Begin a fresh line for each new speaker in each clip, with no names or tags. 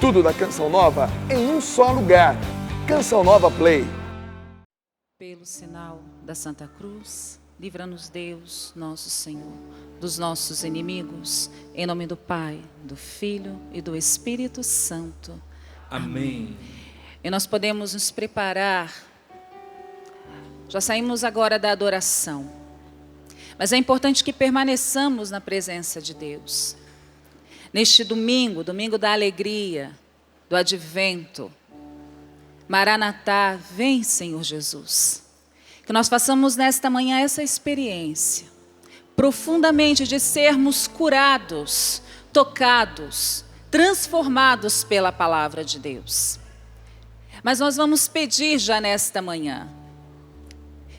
Tudo da Canção Nova em um só lugar. Canção Nova Play.
Pelo sinal da Santa Cruz, livra-nos Deus, nosso Senhor, dos nossos inimigos, em nome do Pai, do Filho e do Espírito Santo.
Amém.
E nós podemos nos preparar. Já saímos agora da adoração, mas é importante que permaneçamos na presença de Deus. Neste domingo, domingo da alegria, do advento, Maranatá, vem Senhor Jesus. Que nós façamos nesta manhã essa experiência, profundamente de sermos curados, tocados, transformados pela palavra de Deus. Mas nós vamos pedir já nesta manhã,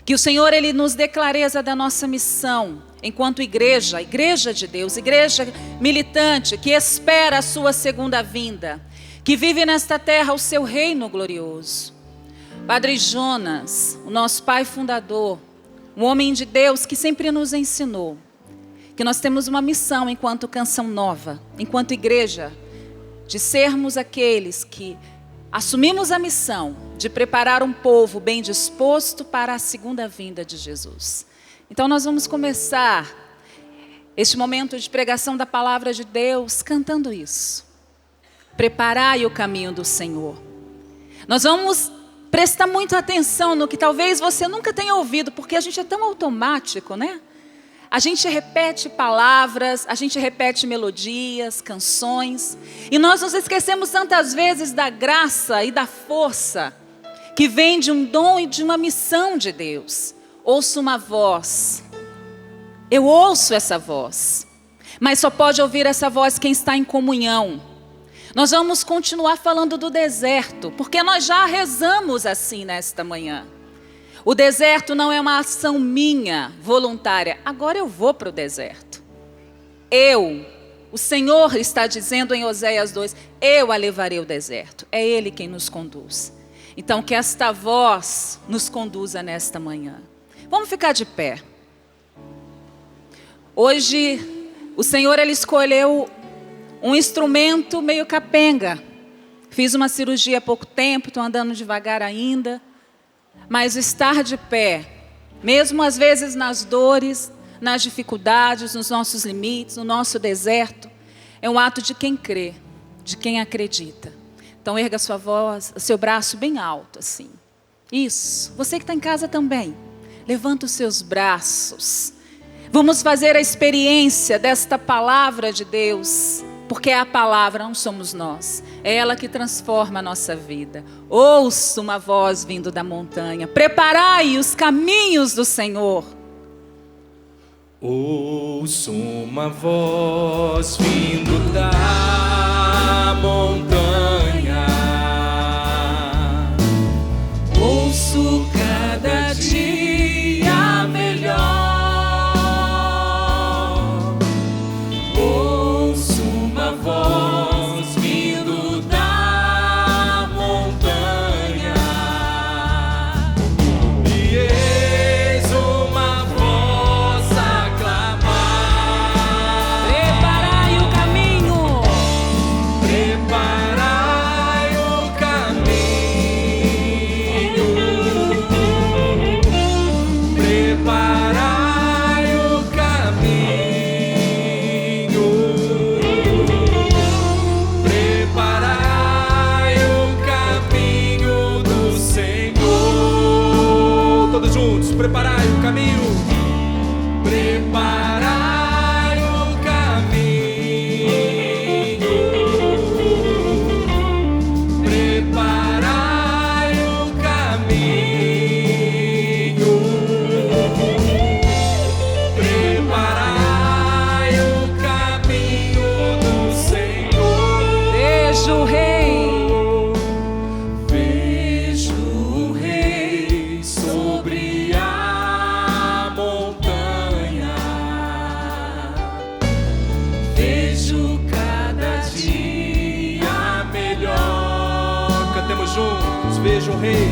que o Senhor Ele nos dê clareza da nossa missão, enquanto igreja, igreja de Deus, igreja militante, que espera a sua segunda vinda, que vive nesta terra o seu reino glorioso. Padre Jonas, o nosso pai fundador, um homem de Deus que sempre nos ensinou que nós temos uma missão enquanto Canção Nova, enquanto igreja, de sermos aqueles que assumimos a missão de preparar um povo bem disposto para a segunda vinda de Jesus. Então nós vamos começar este momento de pregação da palavra de Deus cantando isso. Preparai o caminho do Senhor. Nós vamos prestar muita atenção no que talvez você nunca tenha ouvido, porque a gente é tão automático, né? A gente repete palavras, a gente repete melodias, canções, e nós nos esquecemos tantas vezes da graça e da força que vem de um dom e de uma missão de Deus. Ouço uma voz, eu ouço essa voz, mas só pode ouvir essa voz quem está em comunhão. Nós vamos continuar falando do deserto, porque nós já rezamos assim nesta manhã. O deserto não é uma ação minha, voluntária. Agora eu vou para o deserto. O Senhor está dizendo em Oséias 2, eu a levarei ao deserto. É Ele quem nos conduz. Então que esta voz nos conduza nesta manhã. Vamos ficar de pé. Hoje o Senhor Ele escolheu um instrumento meio capenga. Fiz uma cirurgia há pouco tempo, estou andando devagar ainda. Mas estar de pé, mesmo às vezes nas dores, nas dificuldades, nos nossos limites, no nosso deserto, é um ato de quem crê, de quem acredita. Então erga sua voz, seu braço bem alto assim. Isso, você que está em casa também, levanta os seus braços. Vamos fazer a experiência desta palavra de Deus, porque é a palavra, não somos nós. É ela que transforma a nossa vida. Ouço uma voz vindo da montanha. Preparai os caminhos do Senhor.
Ouço uma voz vindo da montanha. Ouço cada dia melhor. Voz vindo da montanha, e eis uma voz a clamar:
preparai o caminho,
preparai o caminho, preparai o caminho. Preparai o caminho, preparai o caminho, preparai o caminho, preparai o caminho do Senhor.
Vejo o Rei.
Vejo o Rei,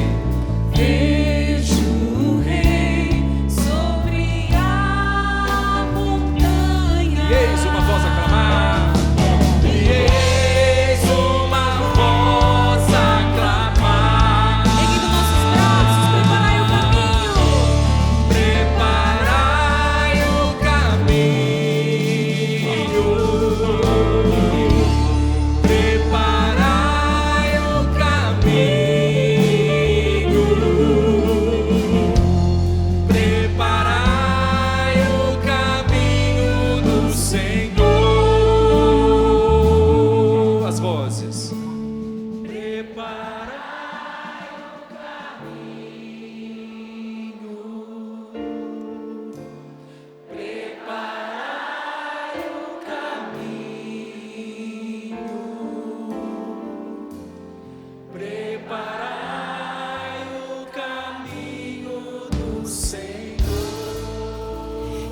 vejo o Rei sobre a montanha.
E eis uma voz a clamar, e eis uma vozes. Preparai o caminho, preparai o caminho, preparai o caminho do Senhor.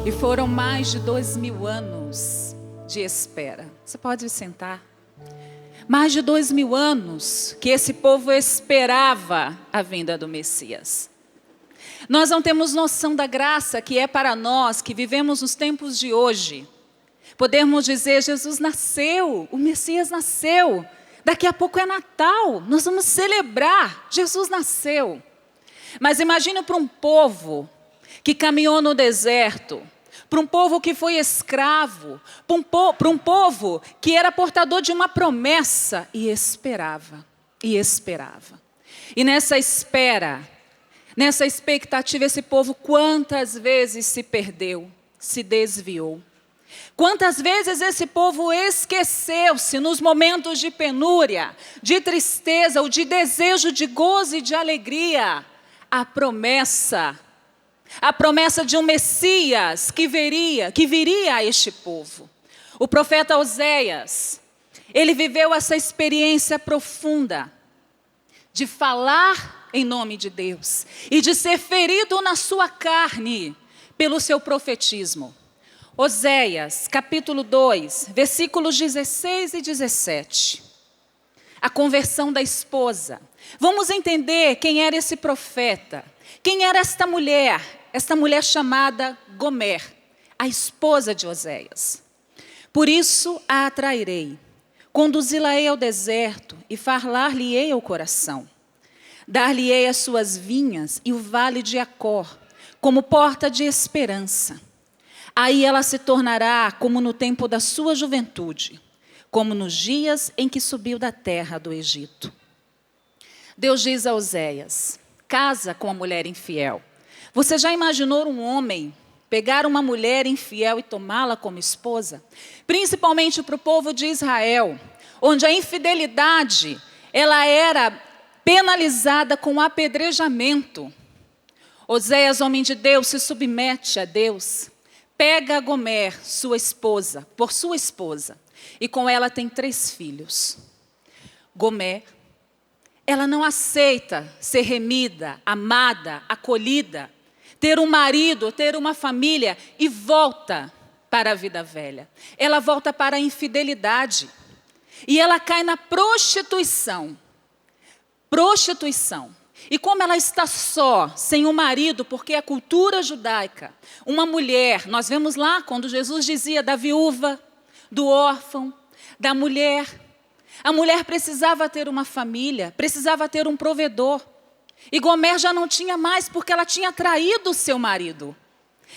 E foram mais de 2000 anos de espera. Você pode sentar. Mais de 2000 anos que esse povo esperava a vinda do Messias. Nós não temos noção da graça que é para nós, que vivemos nos tempos de hoje. Podemos dizer, Jesus nasceu, o Messias nasceu. Daqui a pouco é Natal, nós vamos celebrar, Jesus nasceu. Mas imagine para um povo que caminhou no deserto, para um povo que foi escravo, para um povo que era portador de uma promessa e esperava, e esperava. E nessa espera, nessa expectativa, esse povo quantas vezes se perdeu, se desviou. Quantas vezes esse povo esqueceu-se nos momentos de penúria, de tristeza, ou de desejo de gozo e de alegria, a promessa de um Messias que viria a este povo. O profeta Oséias, ele viveu essa experiência profunda de falar em nome de Deus e de ser ferido na sua carne pelo seu profetismo. Oséias, capítulo 2, versículos 16 e 17. A conversão da esposa. Vamos entender quem era esse profeta. Quem era esta mulher chamada Gomer, a esposa de Oséias. Por isso a atrairei, conduzi-la-ei ao deserto e falar-lhe-ei ao coração. Dar-lhe-ei as suas vinhas e o vale de Acor, como porta de esperança. Aí ela se tornará como no tempo da sua juventude, como nos dias em que subiu da terra do Egito. Deus diz a Oséias, casa com a mulher infiel. Você já imaginou um homem pegar uma mulher infiel e tomá-la como esposa? Principalmente para o povo de Israel, onde a infidelidade ela era penalizada com apedrejamento. Oséias, homem de Deus, se submete a Deus, pega a Gomer, sua esposa, por sua esposa, e com ela tem 3 filhos. Gomer, ela não aceita ser remida, amada, acolhida, ter um marido, ter uma família e volta para a vida velha. Ela volta para a infidelidade. E ela cai na prostituição. Prostituição. E como ela está só, sem um marido, porque a cultura judaica, uma mulher, nós vemos lá quando Jesus dizia da viúva, do órfão, da mulher. A mulher precisava ter uma família, precisava ter um provedor. E Gomer já não tinha mais, porque ela tinha traído o seu marido.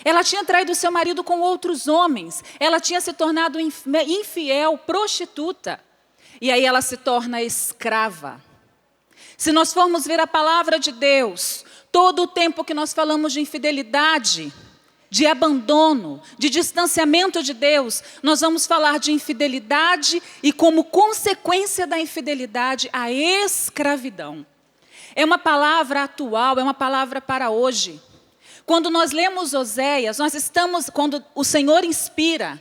Ela tinha traído o seu marido com outros homens. Ela tinha se tornado infiel, prostituta. E aí ela se torna escrava. Se nós formos ver a palavra de Deus, todo o tempo que nós falamos de infidelidade, de abandono, de distanciamento de Deus, nós vamos falar de infidelidade e como consequência da infidelidade, a escravidão. É uma palavra atual, é uma palavra para hoje. Quando nós lemos Oséias, quando o Senhor inspira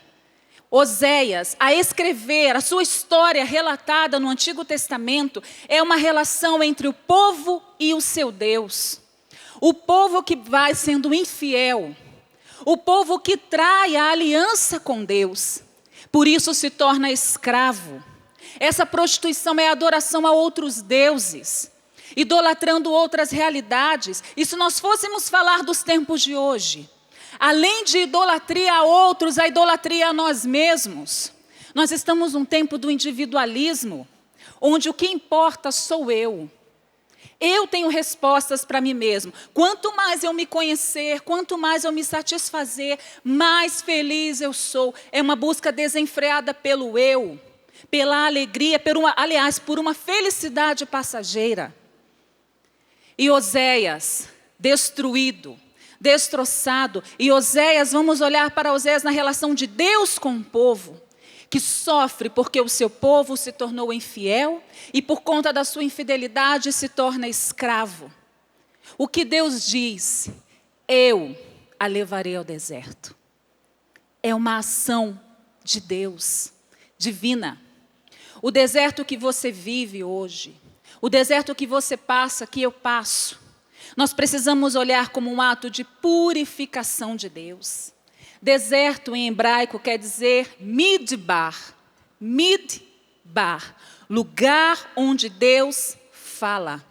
Oséias a escrever a sua história relatada no Antigo Testamento, é uma relação entre o povo e o seu Deus. O povo que vai sendo infiel, o povo que trai a aliança com Deus, por isso se torna escravo. Essa prostituição é adoração a outros deuses, idolatrando outras realidades. E se nós fôssemos falar dos tempos de hoje, além de idolatria a outros, a idolatria a nós mesmos. Nós estamos num tempo do individualismo, onde o que importa sou eu. Eu tenho respostas para mim mesmo. Quanto mais eu me conhecer, quanto mais eu me satisfazer, mais feliz eu sou. É uma busca desenfreada pelo eu, pela alegria, por uma felicidade passageira. E Oséias, destruído, destroçado. E Oséias, vamos olhar para Oséias na relação de Deus com o povo. que sofre porque o seu povo se tornou infiel e por conta da sua infidelidade se torna escravo. O que Deus diz, eu a levarei ao deserto. É uma ação de Deus, divina. O deserto que você vive hoje, o deserto que você passa, que eu passo, nós precisamos olhar como um ato de purificação de Deus. Deserto em hebraico quer dizer midbar. Midbar, lugar onde Deus fala.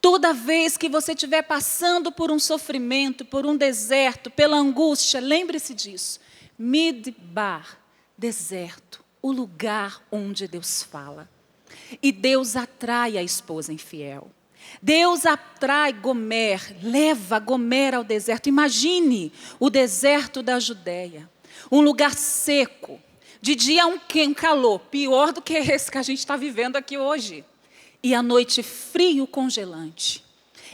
Toda vez que você estiver passando por um sofrimento, por um deserto, pela angústia, lembre-se disso. Midbar, deserto, o lugar onde Deus fala. E Deus atrai a esposa infiel. Deus atrai Gomer, leva Gomer ao deserto. Imagine o deserto da Judeia, um lugar seco, de dia um calor, pior do que esse que a gente está vivendo aqui hoje. E à noite frio congelante.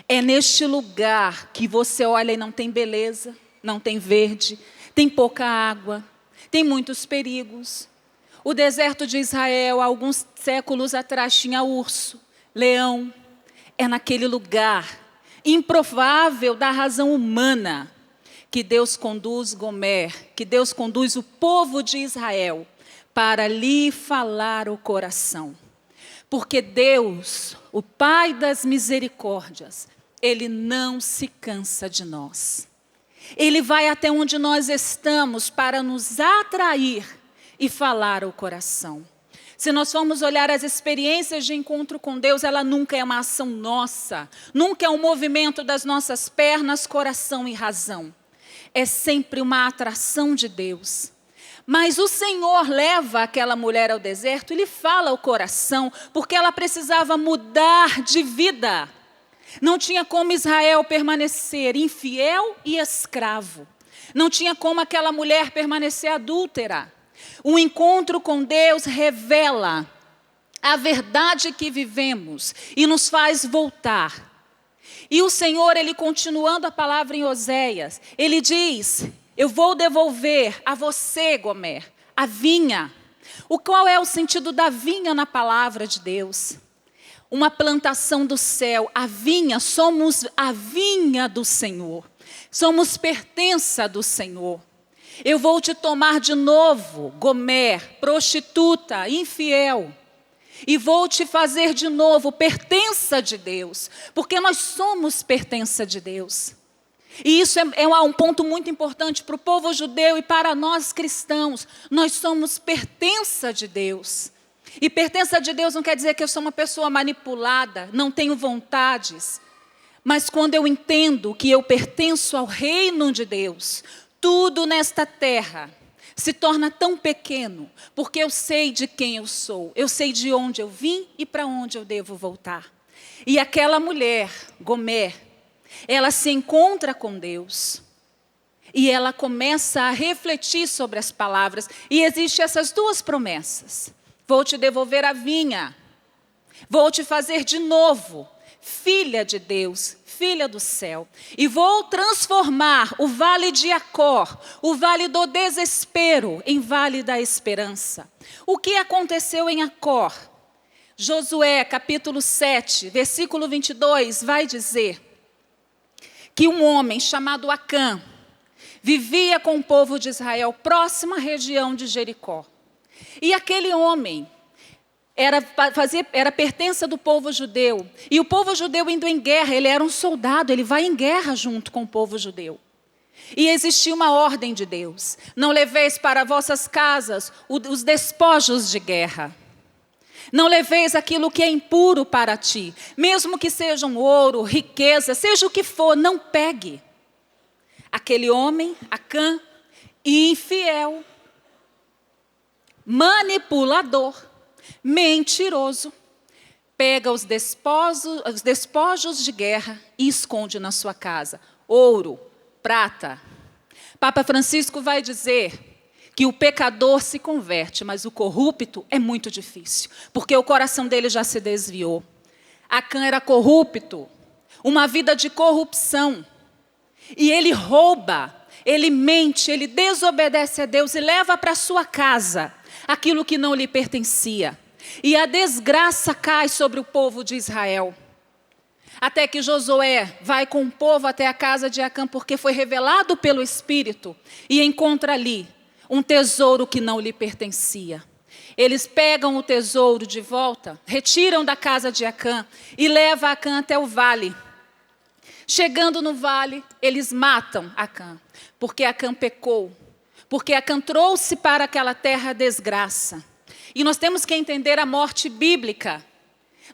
É neste lugar que você olha e não tem beleza, não tem verde, tem pouca água, tem muitos perigos. O deserto de Israel, há alguns séculos atrás, tinha urso, leão. É naquele lugar improvável da razão humana que Deus conduz Gomer, que Deus conduz o povo de Israel para lhe falar o coração. Porque Deus, o Pai das misericórdias, Ele não se cansa de nós. Ele vai até onde nós estamos para nos atrair e falar o coração. Se nós formos olhar as experiências de encontro com Deus, ela nunca é uma ação nossa, nunca é um movimento das nossas pernas, coração e razão. É sempre uma atração de Deus. Mas o Senhor leva aquela mulher ao deserto e lhe fala ao coração, porque ela precisava mudar de vida. Não tinha como Israel permanecer infiel e escravo. Não tinha como aquela mulher permanecer adúltera. O encontro com Deus revela a verdade que vivemos e nos faz voltar. E o Senhor, Ele continuando a palavra em Oséias, Ele diz, eu vou devolver a você, Gomer, a vinha. Qual é o sentido da vinha na palavra de Deus? Uma plantação do céu. A vinha, somos a vinha do Senhor. Somos pertença do Senhor. Eu vou te tomar de novo, Gomer, prostituta, infiel. E vou te fazer de novo pertença de Deus. Porque nós somos pertença de Deus. E isso é um ponto muito importante para o povo judeu e para nós cristãos. Nós somos pertença de Deus. E pertença de Deus não quer dizer que eu sou uma pessoa manipulada, não tenho vontades. Mas quando eu entendo que eu pertenço ao reino de Deus, tudo nesta terra se torna tão pequeno, porque eu sei de quem eu sou, eu sei de onde eu vim e para onde eu devo voltar. E aquela mulher, Gomer, ela se encontra com Deus e ela começa a refletir sobre as palavras. E existem essas duas promessas. Vou te devolver a vinha, vou te fazer de novo, filha de Deus, filha do céu. E vou transformar o vale de Acor, o vale do desespero, em vale da esperança. O que aconteceu em Acor? Josué, capítulo 7, versículo 22, vai dizer que um homem chamado Acã vivia com o povo de Israel, próxima à região de Jericó. E aquele homem era pertença do povo judeu. E o povo judeu indo em guerra, ele era um soldado, ele vai em guerra junto com o povo judeu. E existia uma ordem de Deus: não leveis para vossas casas os despojos de guerra. Não leveis aquilo que é impuro para ti, mesmo que sejam ouro, riqueza, seja o que for, não pegue. Aquele homem, Acã, infiel, manipulador, mentiroso, pega os despojos de guerra e esconde na sua casa. Ouro, prata. Papa Francisco vai dizer que o pecador se converte, mas o corrupto é muito difícil, porque o coração dele já se desviou. Acã era corrupto, uma vida de corrupção. E ele rouba, ele mente, ele desobedece a Deus e leva para sua casa aquilo que não lhe pertencia. E a desgraça cai sobre o povo de Israel. Até que Josué vai com o povo até a casa de Acã, porque foi revelado pelo Espírito, e encontra ali um tesouro que não lhe pertencia. Eles pegam o tesouro de volta, retiram da casa de Acã e levam Acã até o vale. Chegando no vale, eles matam Acã, porque Acã pecou, porque Acã trouxe para aquela terra a desgraça. E nós temos que entender a morte bíblica.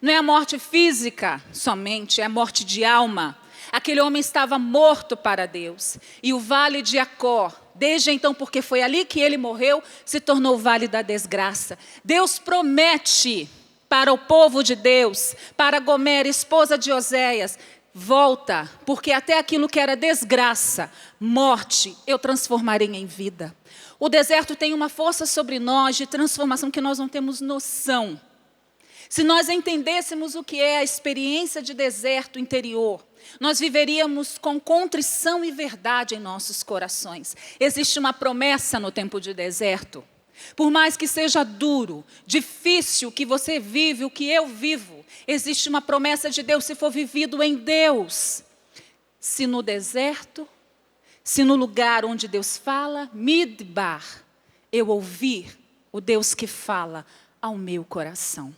Não é a morte física somente, é a morte de alma. Aquele homem estava morto para Deus. E o vale de Acó, desde então, porque foi ali que ele morreu, se tornou o vale da desgraça. Deus promete para o povo de Deus, para Gomer, esposa de Oséias, volta, porque até aquilo que era desgraça, morte, eu transformarei em vida. O deserto tem uma força sobre nós de transformação que nós não temos noção. Se nós entendêssemos o que é a experiência de deserto interior, nós viveríamos com contrição e verdade em nossos corações. Existe uma promessa no tempo de deserto. Por mais que seja duro, difícil o que você vive, o que eu vivo, existe uma promessa de Deus se for vivido em Deus. Se no deserto, se no lugar onde Deus fala, Midbar, eu ouvir o Deus que fala ao meu coração.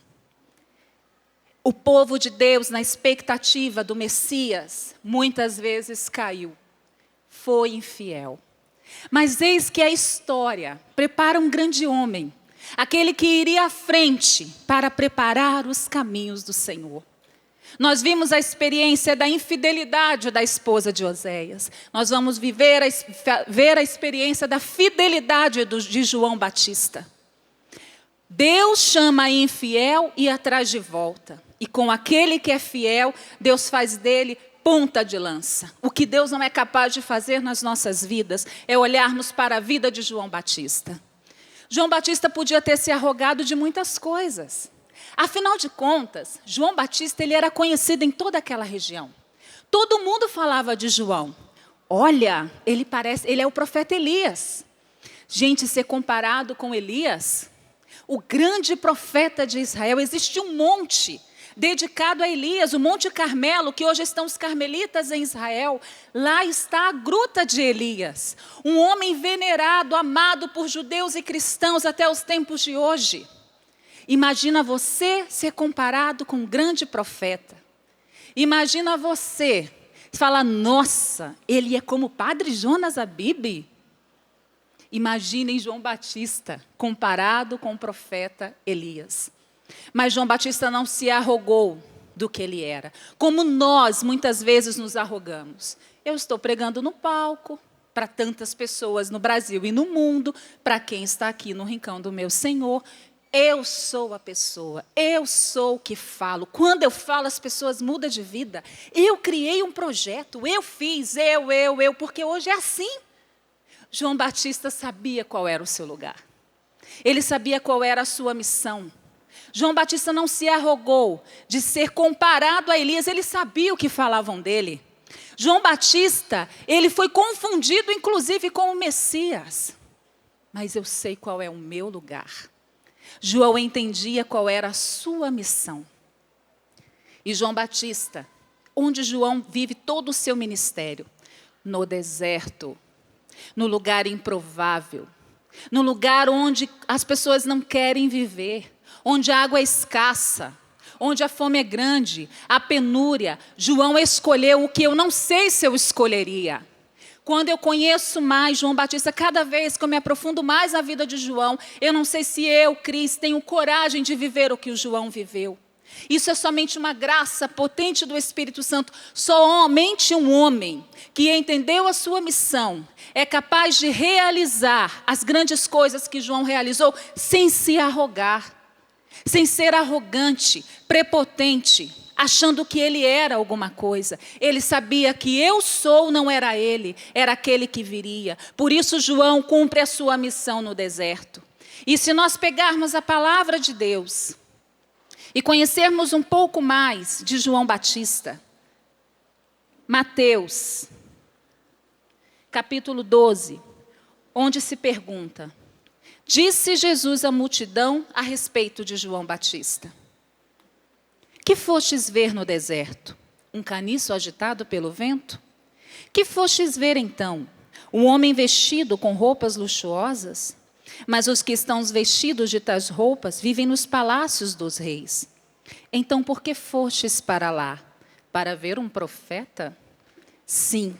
O povo de Deus, na expectativa do Messias, muitas vezes caiu, foi infiel. Mas eis que a história prepara um grande homem, aquele que iria à frente para preparar os caminhos do Senhor. Nós vimos a experiência da infidelidade da esposa de Oséias. Nós vamos ver a experiência da fidelidade de João Batista. Deus chama a infiel e atrás de volta. E com aquele que é fiel, Deus faz dele ponta de lança. O que Deus não é capaz de fazer nas nossas vidas é olharmos para a vida de João Batista. João Batista podia ter se arrogado de muitas coisas. Afinal de contas, João Batista ele era conhecido em toda aquela região. Todo mundo falava de João. Olha, ele é o profeta Elias. Gente, ser comparado com Elias, o grande profeta de Israel, existe um monte dedicado a Elias, o Monte Carmelo, que hoje estão os carmelitas em Israel. Lá está a gruta de Elias, um homem venerado, amado por judeus e cristãos até os tempos de hoje. Imagina você ser comparado com um grande profeta. Imagina você falar, nossa, ele é como o padre Jonas Abib. Imaginem João Batista comparado com o profeta Elias. Mas João Batista não se arrogou do que ele era. Como nós, muitas vezes, nos arrogamos. Eu estou pregando no palco para tantas pessoas no Brasil e no mundo, para quem está aqui no rincão do meu Senhor. Eu sou a pessoa, eu sou o que falo. Quando eu falo, as pessoas mudam de vida. Eu criei um projeto, eu fiz, porque hoje é assim. João Batista sabia qual era o seu lugar. Ele sabia qual era a sua missão. João Batista não se arrogou de ser comparado a Elias, ele sabia o que falavam dele. João Batista, ele foi confundido inclusive com o Messias. Mas eu sei qual é o meu lugar. João entendia qual era a sua missão. E João Batista, onde João vive todo o seu ministério? No deserto, no lugar improvável, no lugar onde as pessoas não querem viver, onde a água é escassa, onde a fome é grande, a penúria. João escolheu o que eu não sei se eu escolheria. Quando eu conheço mais João Batista, cada vez que eu me aprofundo mais na vida de João, eu não sei se eu, Cris, tenho coragem de viver o que o João viveu. Isso é somente uma graça potente do Espírito Santo. Somente um homem que entendeu a sua missão é capaz de realizar as grandes coisas que João realizou sem se arrogar, sem ser arrogante, prepotente, achando que ele era alguma coisa. Ele sabia que eu sou não era ele, era aquele que viria. Por isso João cumpre a sua missão no deserto. E se nós pegarmos a palavra de Deus e conhecermos um pouco mais de João Batista, Mateus, capítulo 12, onde se pergunta, Disse Jesus à multidão a respeito de João Batista: que fostes ver no deserto? Um caniço agitado pelo vento? Que fostes ver então? Um homem vestido com roupas luxuosas? Mas os que estão vestidos de tais roupas vivem nos palácios dos reis. Então por que fostes para lá? Para ver um profeta? Sim,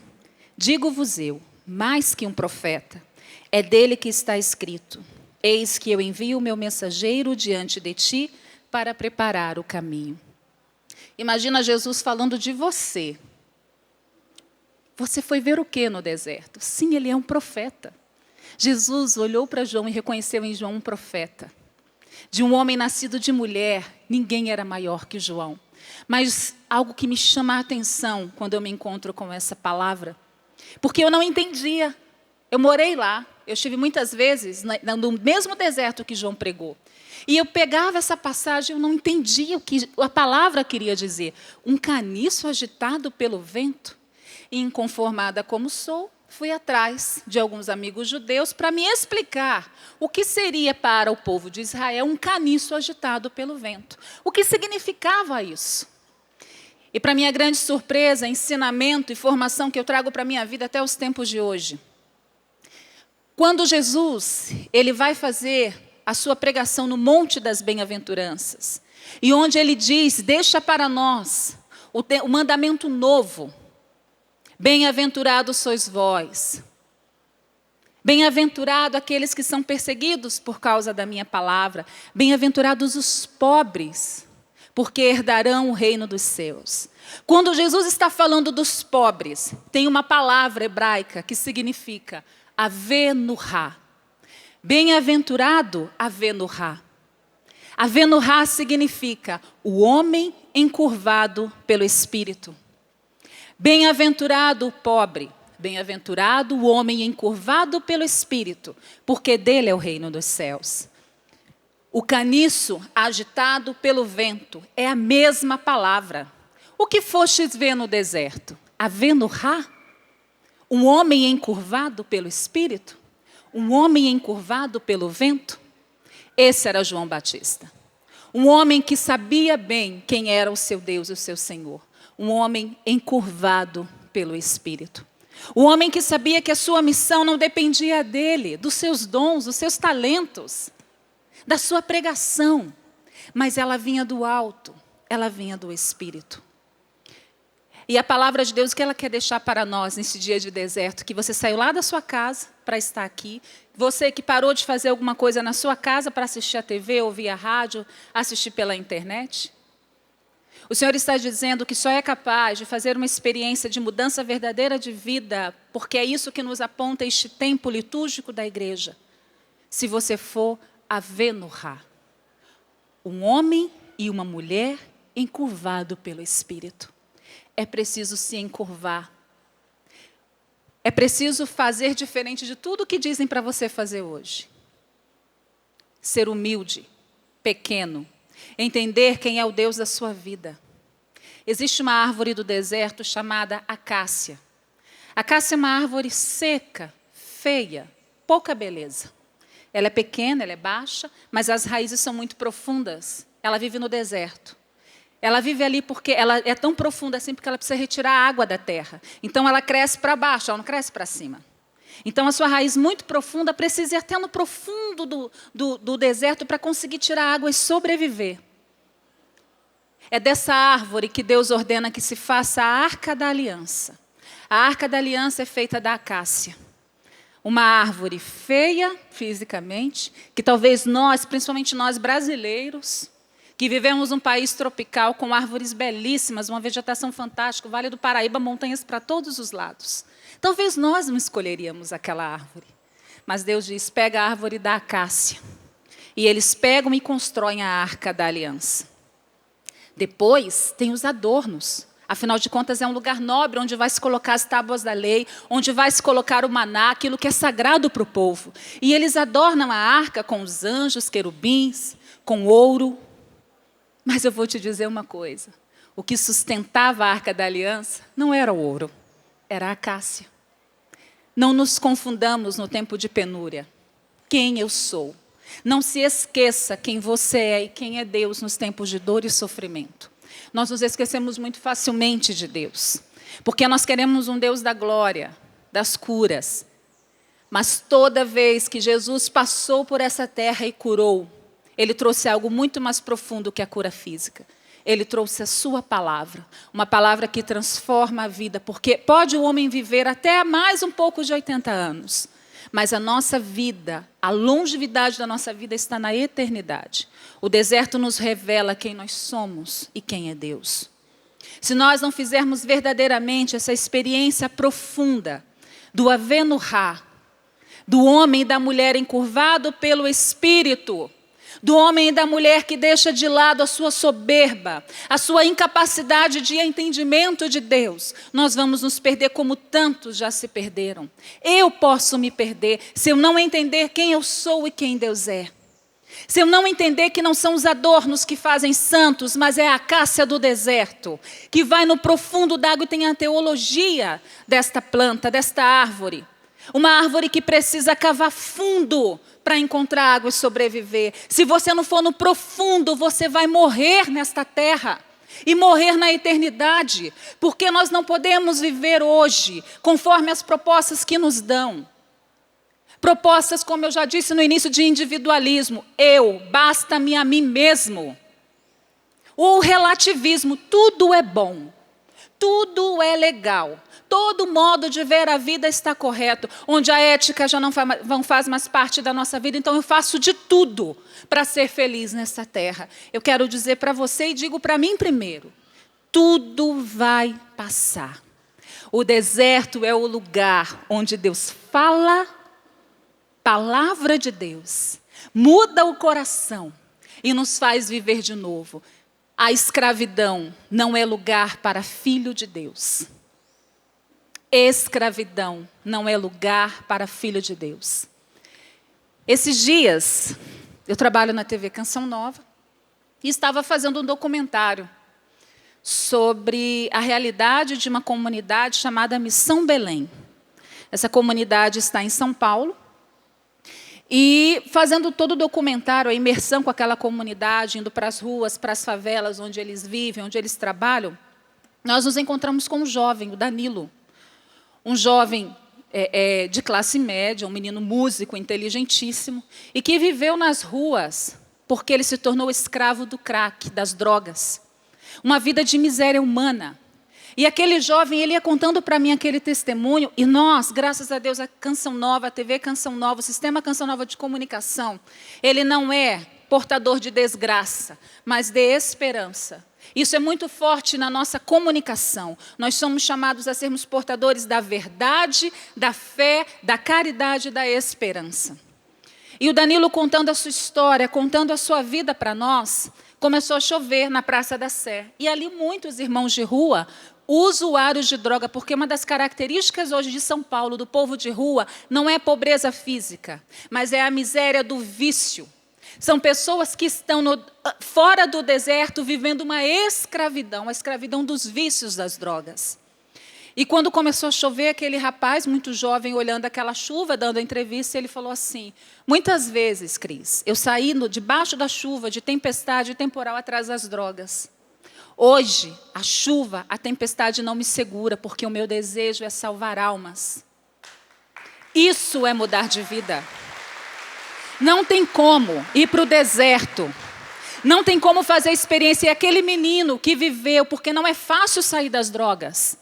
digo-vos eu, mais que um profeta. É dele que está escrito: eis que eu envio o meu mensageiro diante de ti para preparar o caminho. Imagina Jesus falando de você. Você foi ver o que no deserto? Sim, ele é um profeta. Jesus olhou para João e reconheceu em João um profeta. De um homem nascido de mulher, ninguém era maior que João. Mas algo que me chama a atenção quando eu me encontro com essa palavra, porque eu não entendia. Eu morei lá, eu estive muitas vezes no mesmo deserto que João pregou. E eu pegava essa passagem, eu não entendia o que a palavra queria dizer. Um caniço agitado pelo vento. E inconformada como sou, fui atrás de alguns amigos judeus para me explicar o que seria para o povo de Israel um caniço agitado pelo vento. O que significava isso? E para minha grande surpresa, ensinamento e formação que eu trago para a minha vida até os tempos de hoje. Quando Jesus, ele vai fazer a sua pregação no Monte das Bem-aventuranças, e onde ele diz, deixa para nós o mandamento novo: bem-aventurados sois vós, bem-aventurado aqueles que são perseguidos por causa da minha palavra, bem-aventurados os pobres, porque herdarão o reino dos céus. Quando Jesus está falando dos pobres, tem uma palavra hebraica que significa Avenurá. Bem-aventurado Avenurá. Avenurá significa o homem encurvado pelo Espírito. Bem-aventurado o pobre, bem-aventurado o homem encurvado pelo Espírito, porque dele é o reino dos céus. O caniço agitado pelo vento é a mesma palavra. O que fostes ver no deserto? Avenurá? Um homem encurvado pelo Espírito? Um homem encurvado pelo vento? Esse era João Batista. Um homem que sabia bem quem era o seu Deus e o seu Senhor. Um homem encurvado pelo Espírito. Um homem que sabia que a sua missão não dependia dele, dos seus dons, dos seus talentos, da sua pregação. Mas ela vinha do alto, ela vinha do Espírito. E a palavra de Deus, o que ela quer deixar para nós nesse dia de deserto? Que você saiu lá da sua casa para estar aqui. Você que parou de fazer alguma coisa na sua casa para assistir a TV, ouvir a rádio, assistir pela internet. O Senhor está dizendo que só é capaz de fazer uma experiência de mudança verdadeira de vida, porque é isso que nos aponta este tempo litúrgico da igreja. Se você for Avenurá, um homem e uma mulher encurvado pelo Espírito. É preciso se encurvar. É preciso fazer diferente de tudo que dizem para você fazer hoje. Ser humilde, pequeno, entender quem é o Deus da sua vida. Existe uma árvore do deserto chamada acácia. Acácia é uma árvore seca, feia, pouca beleza. Ela é pequena, ela é baixa, mas as raízes são muito profundas. Ela vive no deserto. Ela vive ali porque ela é tão profunda assim, porque ela precisa retirar a água da terra. Então ela cresce para baixo, ela não cresce para cima. Então a sua raiz muito profunda precisa ir até no profundo do deserto para conseguir tirar água e sobreviver. É dessa árvore que Deus ordena que se faça a Arca da Aliança. A Arca da Aliança é feita da acácia. Uma árvore feia fisicamente, que talvez nós, principalmente nós brasileiros, que vivemos um país tropical com árvores belíssimas, uma vegetação fantástica, o Vale do Paraíba, montanhas para todos os lados. Talvez nós não escolheríamos aquela árvore. Mas Deus diz, pega a árvore da acácia. E eles pegam e constroem a Arca da Aliança. Depois tem os adornos. Afinal de contas, é um lugar nobre onde vai se colocar as tábuas da lei, onde vai se colocar o maná, aquilo que é sagrado para o povo. E eles adornam a arca com os anjos, querubins, com ouro. Mas eu vou te dizer uma coisa. O que sustentava a Arca da Aliança não era o ouro, era a acácia. Não nos confundamos no tempo de penúria. Quem eu sou? Não se esqueça quem você é e quem é Deus nos tempos de dor e sofrimento. Nós nos esquecemos muito facilmente de Deus, porque nós queremos um Deus da glória, das curas. Mas toda vez que Jesus passou por essa terra e curou, Ele trouxe algo muito mais profundo que a cura física. Ele trouxe a sua palavra, uma palavra que transforma a vida, porque pode o homem viver até mais um pouco de 80 anos, mas a nossa vida, a longevidade da nossa vida está na eternidade. O deserto nos revela quem nós somos e quem é Deus. Se nós não fizermos verdadeiramente essa experiência profunda do Avenu Ra, do homem e da mulher encurvado pelo Espírito, do homem e da mulher que deixa de lado a sua soberba, a sua incapacidade de entendimento de Deus, nós vamos nos perder como tantos já se perderam. Eu posso me perder se eu não entender quem eu sou e quem Deus é. Se eu não entender que não são os adornos que fazem santos, mas é a acácia do deserto, que vai no profundo da água e tem a teologia desta planta, desta árvore. Uma árvore que precisa cavar fundo para encontrar água e sobreviver. Se você não for no profundo, você vai morrer nesta terra e morrer na eternidade, porque nós não podemos viver hoje conforme as propostas que nos dão. Propostas, como eu já disse no início, de individualismo. Basta-me a mim mesmo. O relativismo, tudo é bom, tudo é legal. Todo modo de ver a vida está correto, onde a ética já não faz mais parte da nossa vida, então eu faço de tudo para ser feliz nessa terra. Eu quero dizer para você e digo para mim primeiro, tudo vai passar. O deserto é o lugar onde Deus fala, palavra de Deus, muda o coração e nos faz viver de novo. A escravidão não é lugar para filho de Deus. Escravidão não é lugar para filho de Deus. Esses dias, eu trabalho na TV Canção Nova e estava fazendo um documentário sobre a realidade de uma comunidade chamada Missão Belém. Essa comunidade está em São Paulo e fazendo todo o documentário, a imersão com aquela comunidade, indo para as ruas, para as favelas onde eles vivem, onde eles trabalham, nós nos encontramos com um jovem, o Danilo. Um jovem de classe média, um menino músico, inteligentíssimo, e que viveu nas ruas porque ele se tornou escravo do crack, das drogas. Uma vida de miséria humana. E aquele jovem, ele ia contando para mim aquele testemunho, e nós, graças a Deus, a Canção Nova, a TV Canção Nova, o Sistema Canção Nova de Comunicação, ele não é portador de desgraça, mas de esperança. Isso é muito forte na nossa comunicação. Nós somos chamados a sermos portadores da verdade, da fé, da caridade e da esperança. E o Danilo, contando a sua história, contando a sua vida para nós, começou a chover na Praça da Sé. E ali muitos irmãos de rua, usuários de droga, porque uma das características hoje de São Paulo, do povo de rua, não é a pobreza física, mas é a miséria do vício. São pessoas que estão fora do deserto vivendo uma escravidão, a escravidão dos vícios das drogas. E quando começou a chover, aquele rapaz, muito jovem, olhando aquela chuva, dando a entrevista, ele falou assim, muitas vezes, Cris, eu saí debaixo da chuva, de tempestade e temporal, atrás das drogas. Hoje, a chuva, a tempestade não me segura, porque o meu desejo é salvar almas. Isso é mudar de vida. Não tem como ir para o deserto, não tem como fazer a experiência. E aquele menino que viveu, porque não é fácil sair das drogas.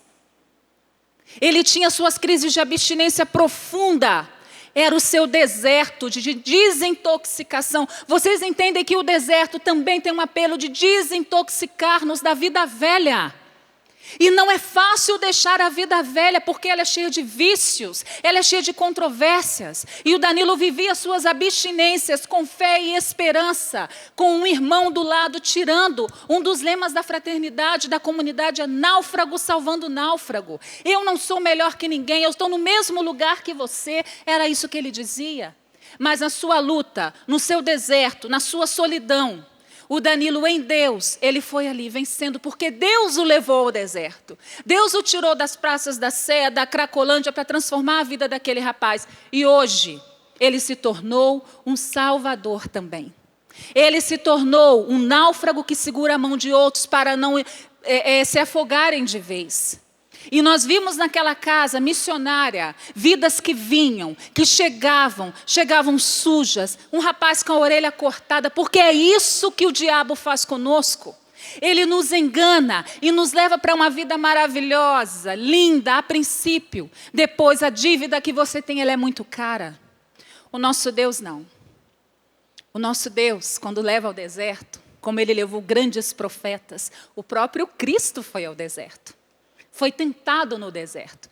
Ele tinha suas crises de abstinência profunda, era o seu deserto de desintoxicação. Vocês entendem que o deserto também tem um apelo de desintoxicar-nos da vida velha. E não é fácil deixar a vida velha, porque ela é cheia de vícios, ela é cheia de controvérsias. E o Danilo vivia suas abstinências com fé e esperança, com um irmão do lado tirando. Um dos lemas da fraternidade, da comunidade é náufrago salvando náufrago. Eu não sou melhor que ninguém, eu estou no mesmo lugar que você. Era isso que ele dizia. Mas na sua luta, no seu deserto, na sua solidão, o Danilo, em Deus, ele foi ali vencendo, porque Deus o levou ao deserto. Deus o tirou das praças da Sé, da Cracolândia, para transformar a vida daquele rapaz. E hoje, ele se tornou um salvador também. Ele se tornou um náufrago que segura a mão de outros para não se afogarem de vez. E nós vimos naquela casa missionária, vidas que vinham, que chegavam sujas, um rapaz com a orelha cortada, porque é isso que o diabo faz conosco. Ele nos engana e nos leva para uma vida maravilhosa, linda, a princípio. Depois, a dívida que você tem, ela é muito cara. O nosso Deus não. O nosso Deus, quando leva ao deserto, como ele levou grandes profetas, o próprio Cristo foi ao deserto. Foi tentado no deserto.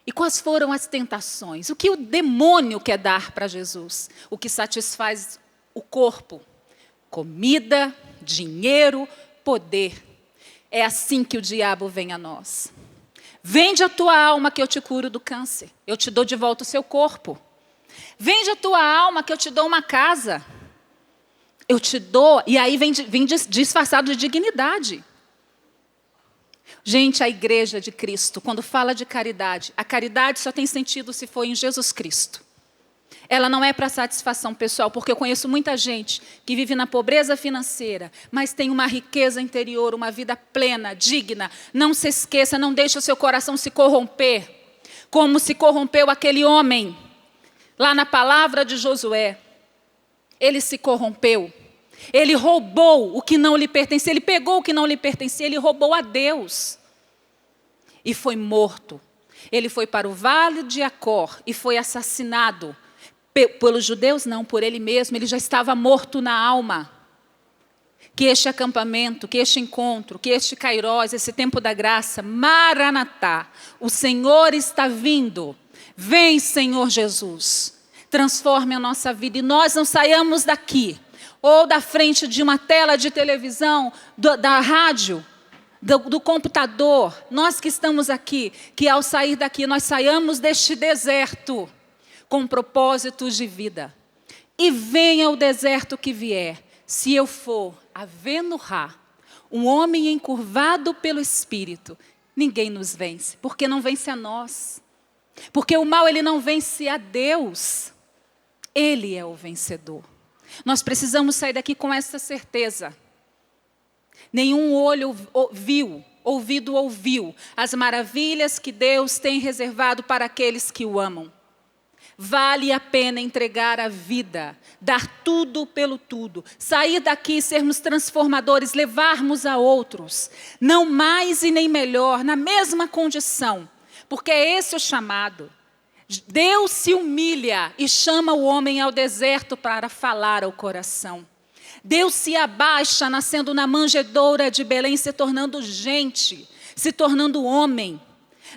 E quais foram as tentações? O que o demônio quer dar para Jesus? O que satisfaz o corpo? Comida, dinheiro, poder. É assim que o diabo vem a nós. Vende a tua alma que eu te curo do câncer. Eu te dou de volta o seu corpo. Vende a tua alma que eu te dou uma casa. Eu te dou, e aí vem disfarçado de dignidade. Gente, a igreja de Cristo, quando fala de caridade, a caridade só tem sentido se for em Jesus Cristo. Ela não é para satisfação pessoal, porque eu conheço muita gente que vive na pobreza financeira, mas tem uma riqueza interior, uma vida plena, digna. Não se esqueça, não deixe o seu coração se corromper, como se corrompeu aquele homem. Lá na palavra de Josué, ele se corrompeu. Ele roubou o que não lhe pertencia, ele pegou o que não lhe pertencia, ele roubou a Deus. E foi morto. Ele foi para o vale de Acor e foi assassinado. Pelos judeus não, por ele mesmo, ele já estava morto na alma. Que este acampamento, que este encontro, que este Kairós, esse tempo da graça, Maranatá, o Senhor está vindo. Vem, Senhor Jesus, transforme a nossa vida e nós não saiamos daqui, ou da frente de uma tela de televisão, da rádio, do computador, nós que estamos aqui, que ao sair daqui nós saiamos deste deserto com propósitos de vida. E venha o deserto que vier, se eu for Avenurá, um homem encurvado pelo Espírito, ninguém nos vence, porque não vence a nós. Porque o mal ele não vence a Deus, ele é o vencedor. Nós precisamos sair daqui com essa certeza. Nenhum olho viu, ouvido ouviu as maravilhas que Deus tem reservado para aqueles que o amam. Vale a pena entregar a vida, dar tudo pelo tudo, sair daqui e sermos transformadores, levarmos a outros, não mais e nem melhor, na mesma condição, porque é esse o chamado. Deus se humilha e chama o homem ao deserto para falar ao coração. Deus se abaixa, nascendo na manjedoura de Belém, se tornando gente, se tornando homem.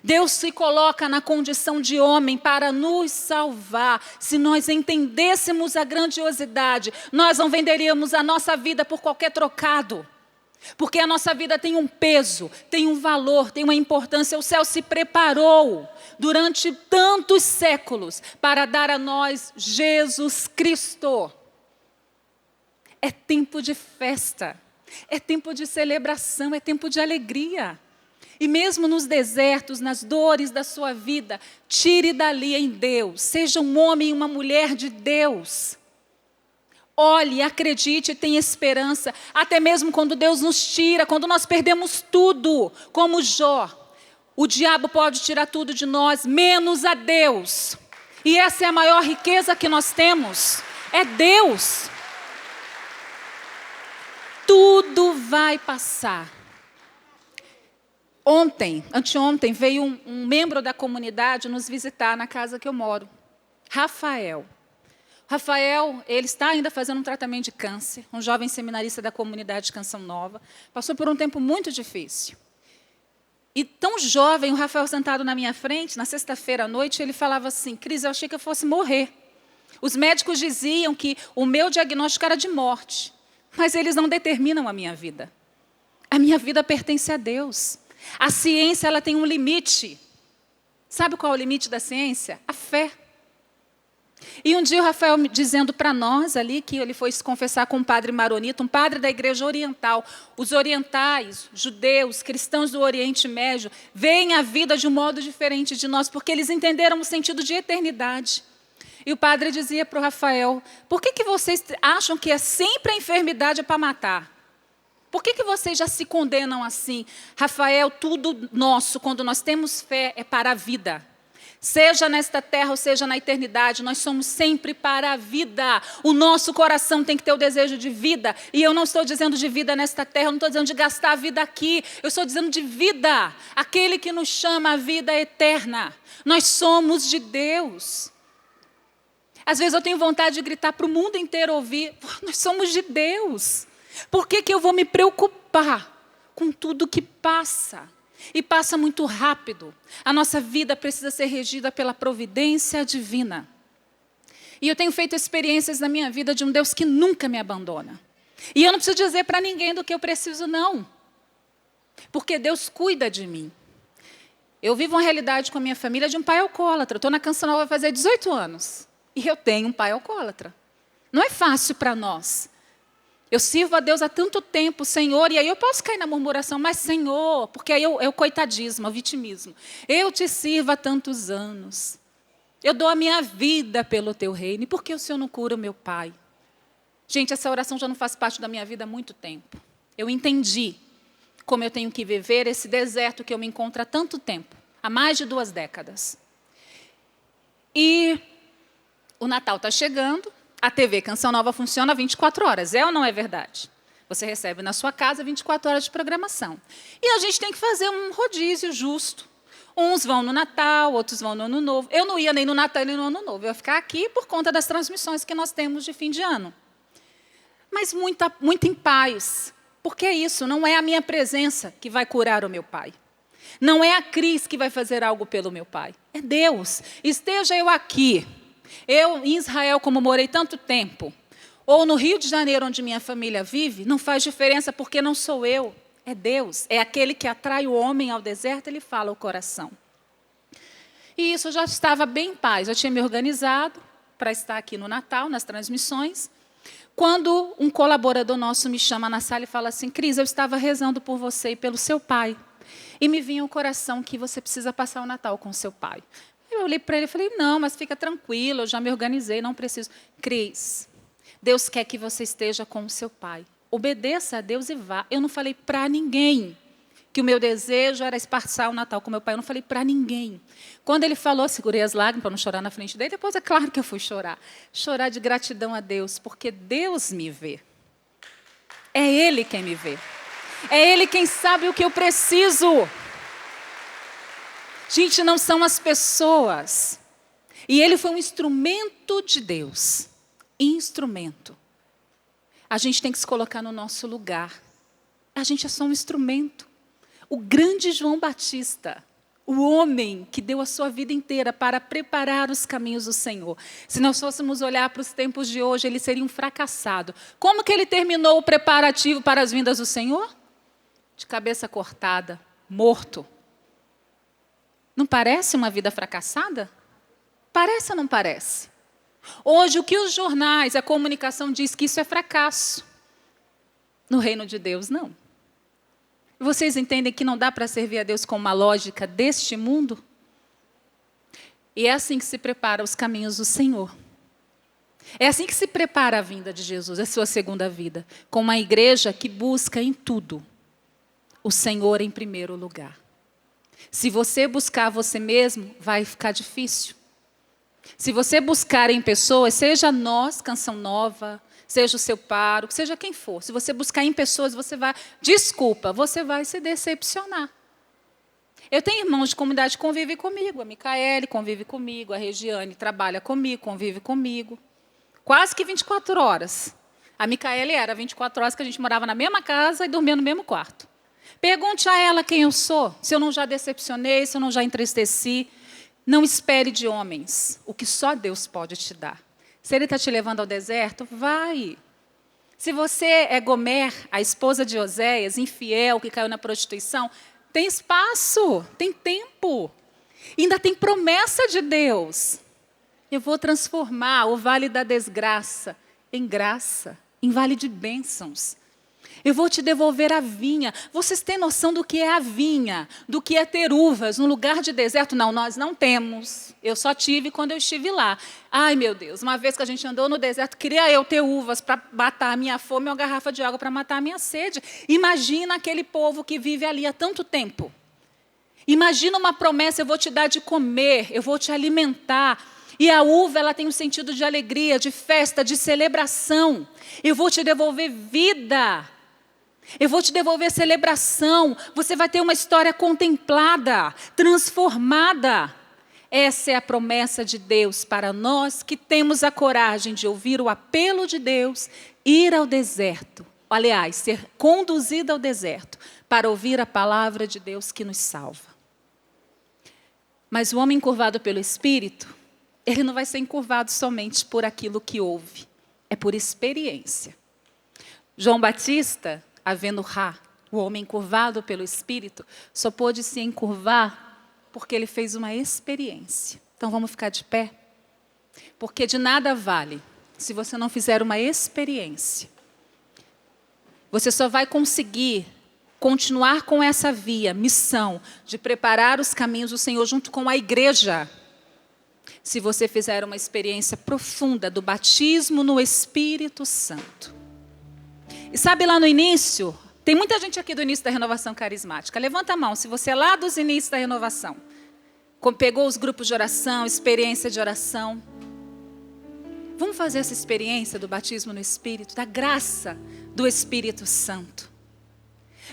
Deus se coloca na condição de homem para nos salvar. Se nós entendêssemos a grandiosidade, nós não venderíamos a nossa vida por qualquer trocado. Porque a nossa vida tem um peso, tem um valor, tem uma importância. O céu se preparou durante tantos séculos para dar a nós Jesus Cristo. É tempo de festa, é tempo de celebração, é tempo de alegria. E mesmo nos desertos, nas dores da sua vida, tire dali em Deus. Seja um homem e uma mulher de Deus. Olhe, acredite, tenha esperança. Até mesmo quando Deus nos tira, quando nós perdemos tudo, como Jó. O diabo pode tirar tudo de nós, menos a Deus. E essa é a maior riqueza que nós temos. É Deus. Tudo vai passar. Anteontem, veio um membro da comunidade nos visitar na casa que eu moro. Rafael, ele está ainda fazendo um tratamento de câncer, um jovem seminarista da comunidade Canção Nova. Passou por um tempo muito difícil. E tão jovem, o Rafael sentado na minha frente, na sexta-feira à noite, ele falava assim: Cris, eu achei que eu fosse morrer. Os médicos diziam que o meu diagnóstico era de morte, mas eles não determinam a minha vida. A minha vida pertence a Deus. A ciência ela tem um limite. Sabe qual é o limite da ciência? A fé. E um dia o Rafael dizendo para nós ali que ele foi se confessar com um padre maronita, um padre da igreja oriental. Os orientais, judeus, cristãos do Oriente Médio, veem a vida de um modo diferente de nós, porque eles entenderam o sentido de eternidade. E o padre dizia para o Rafael, por que vocês acham que é sempre a enfermidade para matar? Por que vocês já se condenam assim? Rafael, tudo nosso, quando nós temos fé, é para a vida. Seja nesta terra ou seja na eternidade, nós somos sempre para a vida. O nosso coração tem que ter o desejo de vida. E eu não estou dizendo de vida nesta terra, eu não estou dizendo de gastar a vida aqui. Eu estou dizendo de vida. Aquele que nos chama a vida eterna. Nós somos de Deus. Às vezes eu tenho vontade de gritar para o mundo inteiro ouvir, nós somos de Deus. Por que eu vou me preocupar com tudo que passa? E passa muito rápido. A nossa vida precisa ser regida pela providência divina. E eu tenho feito experiências na minha vida de um Deus que nunca me abandona. E eu não preciso dizer para ninguém do que eu preciso, não. Porque Deus cuida de mim. Eu vivo uma realidade com a minha família de um pai alcoólatra. Eu estou na Canção Nova vai fazer 18 anos. E eu tenho um pai alcoólatra. Não é fácil para nós. Eu sirvo a Deus há tanto tempo, Senhor, e aí eu posso cair na murmuração, mas Senhor, porque aí é o coitadismo, é o vitimismo. Eu te sirvo há tantos anos. Eu dou a minha vida pelo teu reino. E por que o Senhor não cura o meu pai? Gente, essa oração já não faz parte da minha vida há muito tempo. Eu entendi como eu tenho que viver esse deserto que eu me encontro há tanto tempo, há mais de 2 décadas. E o Natal está chegando. A TV Canção Nova funciona 24 horas, é ou não é verdade? Você recebe na sua casa 24 horas de programação. E a gente tem que fazer um rodízio justo. Uns vão no Natal, outros vão no Ano Novo. Eu não ia nem no Natal nem no Ano Novo. Eu ia ficar aqui por conta das transmissões que nós temos de fim de ano. Mas muito em paz. Porque é isso, não é a minha presença que vai curar o meu pai. Não é a Cris que vai fazer algo pelo meu pai. É Deus. Esteja eu aqui. Eu, em Israel, como morei tanto tempo, ou no Rio de Janeiro, onde minha família vive, não faz diferença porque não sou eu, é Deus. É aquele que atrai o homem ao deserto, ele fala ao coração. E isso eu já estava bem em paz, eu tinha me organizado para estar aqui no Natal, nas transmissões, quando um colaborador nosso me chama na sala e fala assim, Cris, eu estava rezando por você e pelo seu pai, e me vinha o coração que você precisa passar o Natal com o seu pai. Eu olhei para ele e falei, não, mas fica tranquilo, eu já me organizei, não preciso. Cris, Deus quer que você esteja com o seu pai. Obedeça a Deus e vá. Eu não falei para ninguém que o meu desejo era passar o Natal com meu pai. Eu não falei para ninguém. Quando ele falou, segurei as lágrimas para não chorar na frente dele. Depois, é claro que eu fui chorar. Chorar de gratidão a Deus, porque Deus me vê. É Ele quem me vê. É Ele quem sabe o que eu preciso. Gente, não são as pessoas. E ele foi um instrumento de Deus. Instrumento. A gente tem que se colocar no nosso lugar. A gente é só um instrumento. O grande João Batista, o homem que deu a sua vida inteira para preparar os caminhos do Senhor. Se nós fôssemos olhar para os tempos de hoje, ele seria um fracassado. Como que ele terminou o preparativo para as vindas do Senhor? De cabeça cortada, morto. Não parece uma vida fracassada? Parece ou não parece? Hoje, o que os jornais, a comunicação diz que isso é fracasso. No reino de Deus, não. Vocês entendem que não dá para servir a Deus com uma lógica deste mundo? E é assim que se prepara os caminhos do Senhor. É assim que se prepara a vinda de Jesus, a sua segunda vida. Com uma igreja que busca em tudo o Senhor em primeiro lugar. Se você buscar você mesmo, vai ficar difícil. Se você buscar em pessoas, seja nós, Canção Nova, seja o seu pároco, seja quem for. Se você buscar em pessoas, você vai se decepcionar. Eu tenho irmãos de comunidade que convivem comigo. A Micaele convive comigo, a Regiane trabalha comigo, convive comigo. Quase que 24 horas. A Micaele era 24 horas que a gente morava na mesma casa e dormia no mesmo quarto. Pergunte a ela quem eu sou, se eu não já decepcionei, se eu não já entristeci. Não espere de homens o que só Deus pode te dar. Se Ele está te levando ao deserto, vai. Se você é Gomer, a esposa de Oséias, infiel, que caiu na prostituição, tem espaço, tem tempo. Ainda tem promessa de Deus. Eu vou transformar o vale da desgraça em graça, em vale de bênçãos. Eu vou te devolver a vinha. Vocês têm noção do que é a vinha? Do que é ter uvas no lugar de deserto? Não, nós não temos. Eu só tive quando eu estive lá. Ai, meu Deus, uma vez que a gente andou no deserto, queria eu ter uvas para matar a minha fome e uma garrafa de água para matar a minha sede. Imagina aquele povo que vive ali há tanto tempo. Imagina uma promessa, eu vou te dar de comer, eu vou te alimentar. E a uva, ela tem um sentido de alegria, de festa, de celebração. Eu vou te devolver vida. Eu vou te devolver celebração. Você vai ter uma história contemplada, transformada. Essa é a promessa de Deus para nós que temos a coragem de ouvir o apelo de Deus, ir ao deserto. Aliás, ser conduzido ao deserto para ouvir a palavra de Deus que nos salva. Mas o homem encurvado pelo Espírito, ele não vai ser encurvado somente por aquilo que ouve. É por experiência. João Batista, havendo o homem encurvado pelo Espírito, só pôde se encurvar porque ele fez uma experiência. Então vamos ficar de pé? Porque de nada vale se você não fizer uma experiência. Você só vai conseguir continuar com essa via, missão, de preparar os caminhos do Senhor junto com a igreja, se você fizer uma experiência profunda do batismo no Espírito Santo. E sabe lá no início, tem muita gente aqui do início da renovação carismática. Levanta a mão, se você é lá dos inícios da renovação, pegou os grupos de oração, experiência de oração. Vamos fazer essa experiência do batismo no Espírito, da graça do Espírito Santo.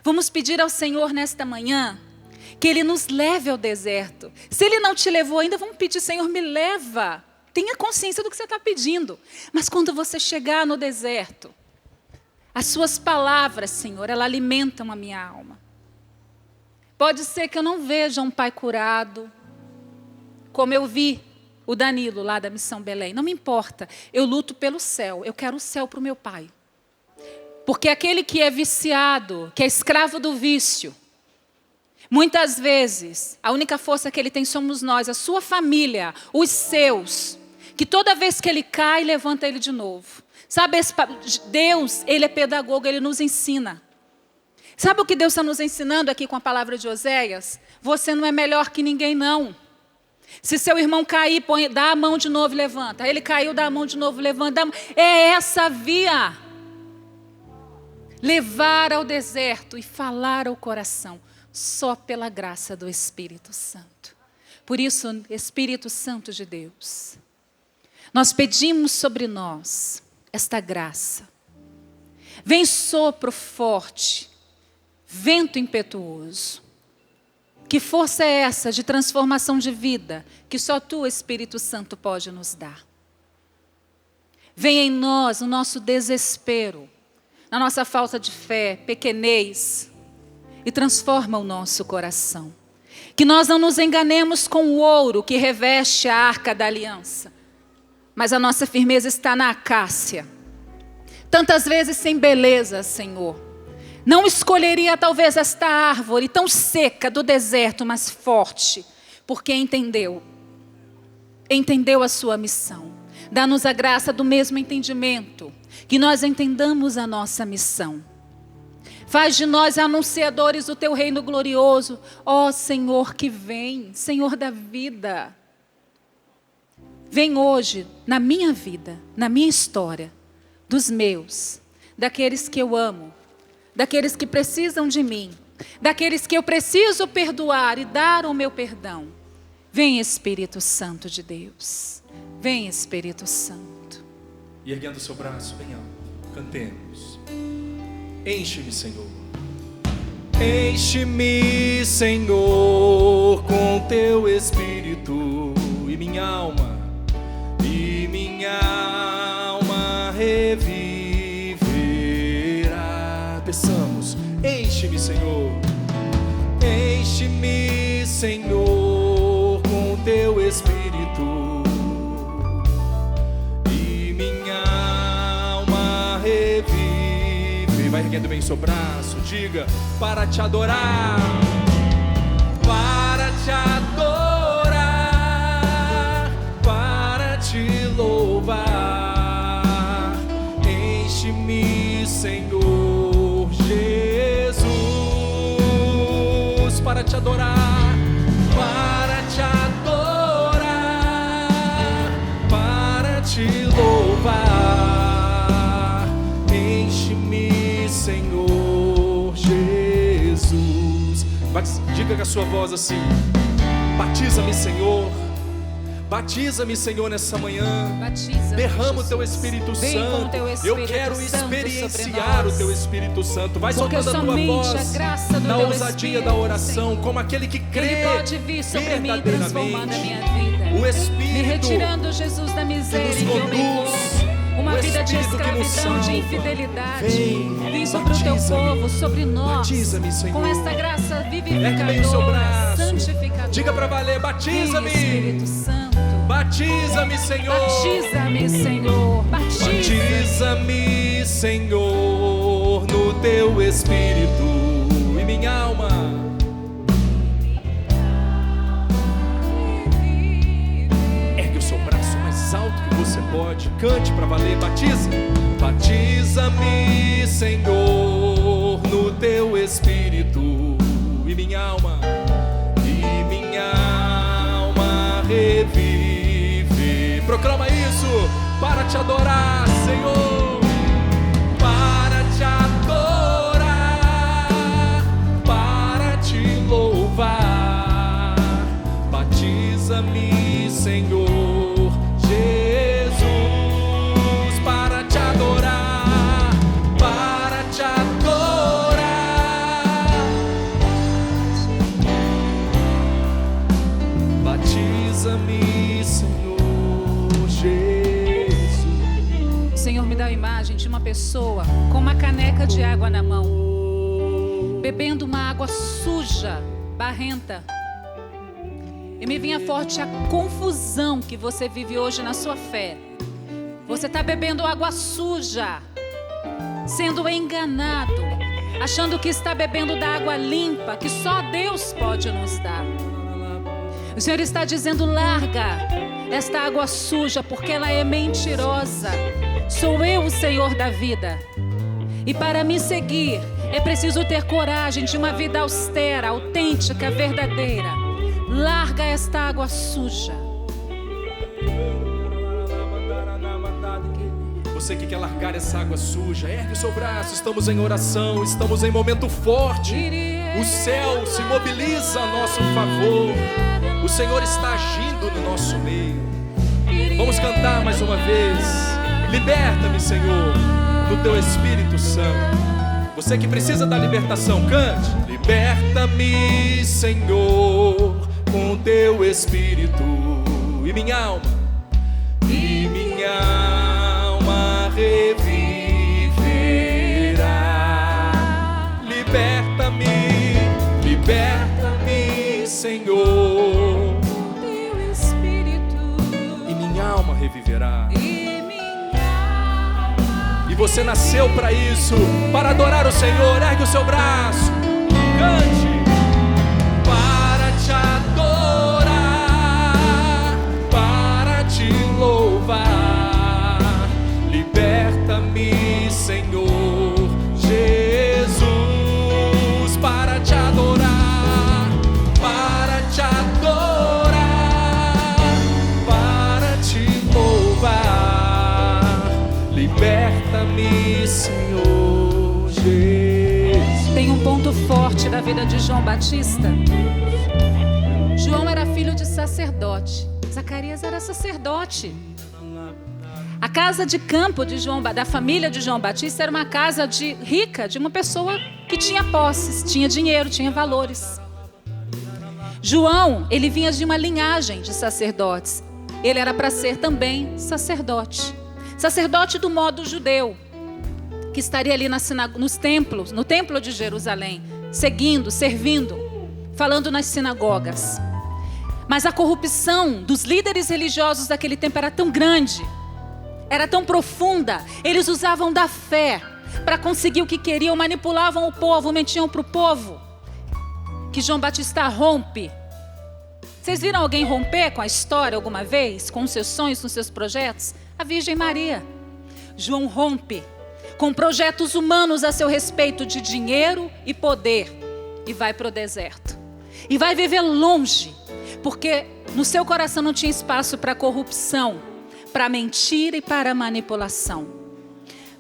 Vamos pedir ao Senhor nesta manhã que Ele nos leve ao deserto. Se Ele não te levou ainda, vamos pedir, Senhor, me leva. Tenha consciência do que você está pedindo. Mas quando você chegar no deserto, as suas palavras, Senhor, elas alimentam a minha alma. Pode ser que eu não veja um pai curado, como eu vi o Danilo lá da Missão Belém. Não me importa, eu luto pelo céu. Eu quero o céu para o meu pai. Porque aquele que é viciado, que é escravo do vício, muitas vezes, a única força que ele tem somos nós, a sua família, os seus, que toda vez que ele cai, levanta ele de novo. Sabe, Deus, Ele é pedagogo, Ele nos ensina. Sabe o que Deus está nos ensinando aqui com a palavra de Oséias? Você não é melhor que ninguém, não. Se seu irmão cair, dá a mão de novo e levanta. Ele caiu, dá a mão de novo e levanta. É essa via. Levar ao deserto e falar ao coração, só pela graça do Espírito Santo. Por isso, Espírito Santo de Deus, nós pedimos sobre nós esta graça. Vem sopro forte, vento impetuoso. Que força é essa de transformação de vida que só Tu, Espírito Santo, pode nos dar? Vem em nós o nosso desespero, na nossa falta de fé, pequenez, e transforma o nosso coração. Que nós não nos enganemos com o ouro que reveste a arca da aliança, mas a nossa firmeza está na acácia. Tantas vezes sem beleza, Senhor. Não escolheria talvez esta árvore tão seca do deserto, mas forte, porque entendeu a sua missão. Dá-nos a graça do mesmo entendimento, que nós entendamos a nossa missão. Faz de nós anunciadores do Teu reino glorioso. Ó Senhor que vem, Senhor da vida. Vem hoje na minha vida, na minha história, dos meus, daqueles que eu amo, daqueles que precisam de mim, daqueles que eu preciso perdoar e dar o meu perdão. Vem Espírito Santo de Deus, vem Espírito Santo.
E erguendo o seu braço bem alto, cantemos. Enche-me, Senhor. Enche-me, Senhor, com Teu Espírito e minha alma reviverá. Peçamos, enche-me, Senhor. Enche-me, Senhor, com Teu Espírito e minha alma revive. Vai erguendo bem seu braço, diga, para Te adorar, para Te adorar, para Te louvar. Enche-me, Senhor te adorar, para te adorar, para te louvar. Enche-me, Senhor Jesus. Diga com a sua voz assim: batiza-me, Senhor. Batiza-me, Senhor, nessa manhã.
Batiza-me,
Derrama o
Jesus.
Teu Espírito
Vem com o
Santo.
Teu
Eu
Espírito
quero
Santo sobre
experienciar o
nós.
Teu Espírito Santo. Vai
Porque
soltando a tua
somente
voz
a graça do
na
Teu
ousadia
Espírito,
da oração,
Senhor,
como aquele que crê
Ele pode vir sobre mim, transformando a minha
verdadeiramente.
vida.
O
Me
Espírito
retirando, Jesus, da miséria
que
em
nos
que eu me
conduz,
encontro. Uma
o
vida de
Espírito que nos
escravidão, de
salva.
infidelidade.
Vem,
sobre o Teu
batiza-me.
povo, sobre nós.
Batiza-me, Senhor.
Com esta graça
Ergue bem o seu
vivificadora,
braço.
santificadora.
Diga para valer:
Vem,
batiza-me.
Espírito Santo.
Batiza-me, Senhor.
Batiza-me, Senhor.
Batiza-me, Senhor, no Teu Espírito e minha alma. Ergue o seu braço mais alto que você pode. Cante para valer. Batiza. Batiza-me, Senhor, no Teu Espírito e minha alma. E minha alma revive. Proclama isso para te adorar, Senhor. Para te adorar, para te louvar. Batiza-me, Senhor Jesus, para te adorar, para te adorar. Batiza-me, Senhor Jesus.
O Senhor me dá a imagem de uma pessoa com uma caneca de água na mão, bebendo uma água suja, barrenta. E me vinha forte a confusão que você vive hoje na sua fé. Você está bebendo água suja, sendo enganado, achando que está bebendo da água limpa, que só Deus pode nos dar. O Senhor está dizendo: larga esta água suja, porque ela é mentirosa. Sou eu o Senhor da vida. E para me seguir, é preciso ter coragem de uma vida austera, autêntica, verdadeira. Larga esta água suja.
Você que quer largar essa água suja, ergue o seu braço. Estamos em oração, estamos em momento forte. O céu se mobiliza a nosso favor. O Senhor está agindo no nosso meio. Vamos cantar mais uma vez. Liberta-me, Senhor, do Teu Espírito Santo. Você que precisa da libertação, cante. Liberta-me, Senhor, com Teu Espírito e minha alma. E minha alma reviverá. Liberta-me, liberta-me, Senhor.
Teu Espírito
E minha alma reviverá.
e minha alma.
E você nasceu para isso, para adorar o Senhor. Ergue o seu braço, cante. Para te adorar, para te louvar. Liberta-me, Senhor Jesus, para te adorar, para te adorar, para te louvar. Liberta-me, Senhor Jesus.
Tem um ponto forte da vida de João Batista. João era filho de sacerdote. Zacarias era sacerdote. A casa de campo de da família de João Batista era uma casa rica, de uma pessoa que tinha posses, tinha dinheiro, tinha valores. João, ele vinha de uma linhagem de sacerdotes. Ele era para ser também sacerdote. Sacerdote do modo judeu, que estaria ali nos templos, no templo de Jerusalém, seguindo, servindo, falando nas sinagogas. Mas a corrupção dos líderes religiosos daquele tempo era tão grande, era tão profunda. Eles usavam da fé para conseguir o que queriam, manipulavam o povo, mentiam para o povo. Que João Batista rompe. Vocês viram alguém romper com a história alguma vez? Com os seus sonhos, com os seus projetos? A Virgem Maria. João rompe com projetos humanos a seu respeito de dinheiro e poder e vai para o deserto. E vai viver longe, porque no seu coração não tinha espaço para corrupção, para mentira e para manipulação.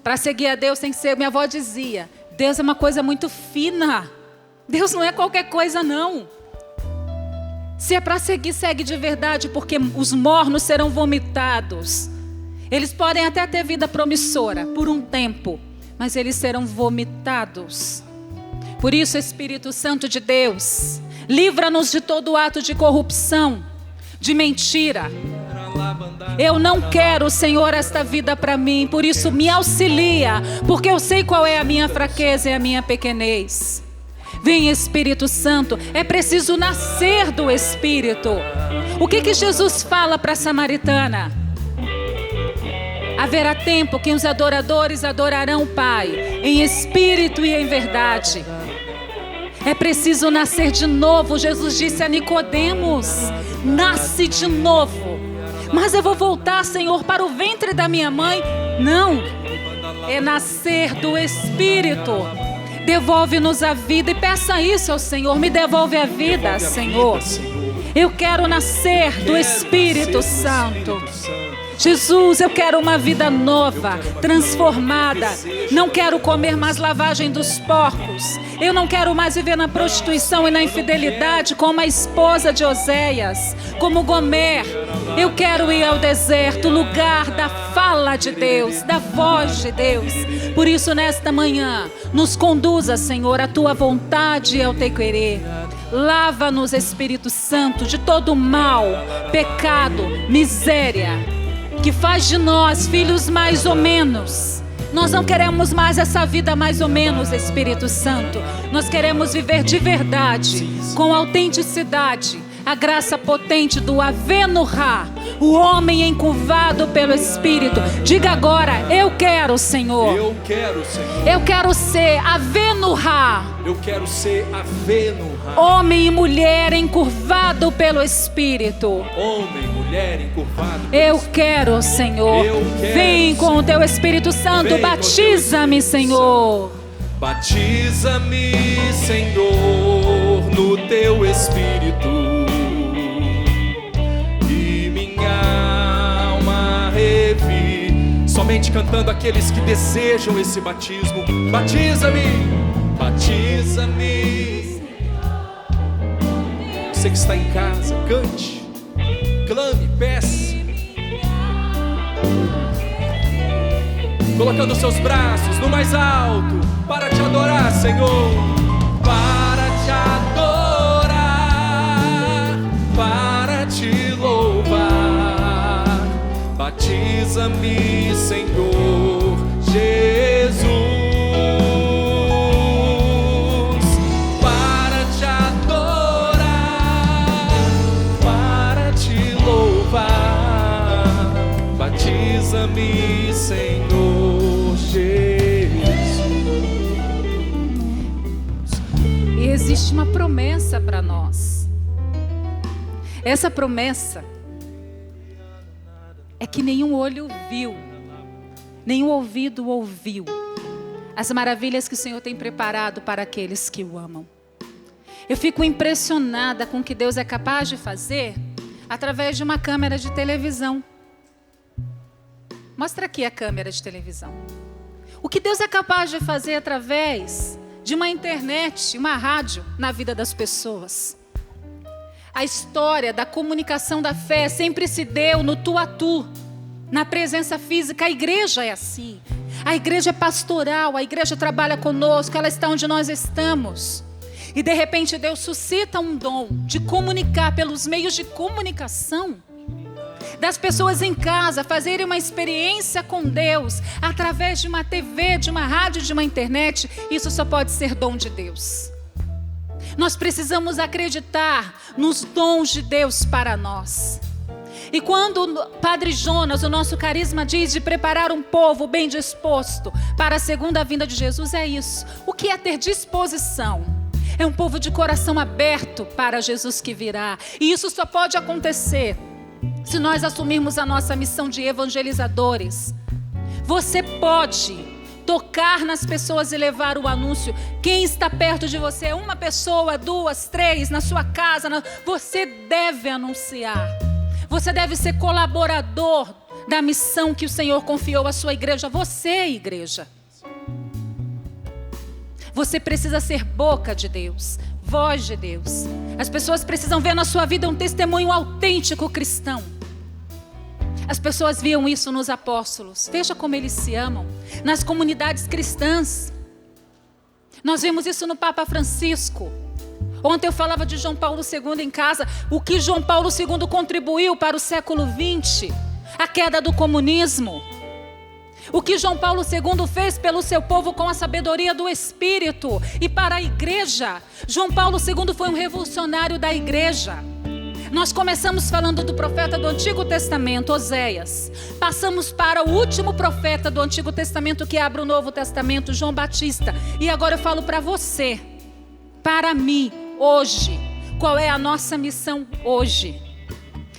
Para seguir a Deus tem que ser, minha avó dizia, Deus é uma coisa muito fina. Deus não é qualquer coisa não. Se é para seguir, segue de verdade, porque os mornos serão vomitados. Eles podem até ter vida promissora por um tempo, mas eles serão vomitados. Por isso, Espírito Santo de Deus, livra-nos de todo ato de corrupção, de mentira. Eu não quero, Senhor, esta vida para mim, por isso me auxilia, porque eu sei qual é a minha fraqueza e a minha pequenez. Vem, Espírito Santo, é preciso nascer do Espírito. O que Jesus fala para a samaritana? Haverá tempo que os adoradores adorarão o Pai, em espírito e em verdade. É preciso nascer de novo. Jesus disse a Nicodemos, nasce de novo. Mas eu vou voltar, Senhor, para o ventre da minha mãe? Não, é nascer do Espírito. Devolve-nos a vida e peça isso ao Senhor. Me devolve a vida, Senhor. Eu quero nascer do Espírito Santo. Jesus, eu quero uma vida nova, transformada. Não quero comer mais lavagem dos porcos. Eu não quero mais viver na prostituição e na infidelidade como a esposa de Oséias, como Gomer. Eu quero ir ao deserto, lugar da fala de Deus, da voz de Deus. Por isso, nesta manhã, nos conduza, Senhor, à tua vontade e ao teu querer. Lava-nos, Espírito Santo, de todo mal, pecado, miséria, que faz de nós filhos mais ou menos. Nós não queremos mais essa vida mais ou menos, Espírito Santo. Nós queremos viver de verdade, com autenticidade, a graça potente do Ave-Nuhá, o homem encurvado pelo Espírito. Diga agora, eu quero, Senhor.
Eu quero, Senhor.
Eu quero ser Ave-Nuhá.
Eu quero ser Ave-Nuhá.
Homem e mulher encurvado pelo Espírito.
Homem, mulher, encurvado.
Eu quero, Senhor.
Eu quero,
Vem com o teu Espírito Santo, batiza-me, Senhor.
Batiza-me, Senhor, no teu Espírito, e minha alma revive. Somente cantando aqueles que desejam esse batismo. Batiza-me, batiza-me. Você que está em casa, cante, clame, peça, colocando seus braços no mais alto, para te adorar, Senhor. Para te adorar, para te louvar. Batiza-me, Senhor Jesus. Para te adorar, para te louvar. Batiza-me, Senhor Jesus.
E existe uma promessa para nós. Essa promessa é que nenhum olho viu, nenhum ouvido ouviu as maravilhas que o Senhor tem preparado para aqueles que o amam. Eu fico impressionada com o que Deus é capaz de fazer através de uma câmera de televisão. Mostra aqui a câmera de televisão. O que Deus é capaz de fazer através de uma internet, uma rádio na vida das pessoas. A história da comunicação da fé sempre se deu no tu a tu, na presença física. A igreja é assim. A igreja é pastoral, a igreja trabalha conosco, ela está onde nós estamos. E de repente Deus suscita um dom de comunicar pelos meios de comunicação, das pessoas em casa fazerem uma experiência com Deus através de uma TV, de uma rádio, de uma internet. Isso só pode ser dom de Deus. Nós precisamos acreditar nos dons de Deus para nós. E quando o Padre Jonas, o nosso carisma, diz de preparar um povo bem disposto para a segunda vinda de Jesus, é isso. O que é ter disposição? É um povo de coração aberto para Jesus que virá. E isso só pode acontecer se nós assumirmos a nossa missão de evangelizadores. Você pode tocar nas pessoas e levar o anúncio. Quem está perto de você, uma pessoa, 2, 3, na sua casa, você deve anunciar. Você deve ser colaborador da missão que o Senhor confiou à sua igreja. Você, igreja. Você precisa ser boca de Deus, voz de Deus. As pessoas precisam ver na sua vida um testemunho autêntico cristão. As pessoas viam isso nos apóstolos. Veja como eles se amam. Nas comunidades cristãs. Nós vimos isso no Papa Francisco. Ontem eu falava de João Paulo II em casa. O que João Paulo II contribuiu para o século XX. A queda do comunismo. O que João Paulo II fez pelo seu povo com a sabedoria do Espírito. E para a igreja. João Paulo II foi um revolucionário da igreja. Nós começamos falando do profeta do Antigo Testamento, Oséias. Passamos para o último profeta do Antigo Testamento que abre o Novo Testamento, João Batista. E agora eu falo para você, para mim, hoje. Qual é a nossa missão hoje?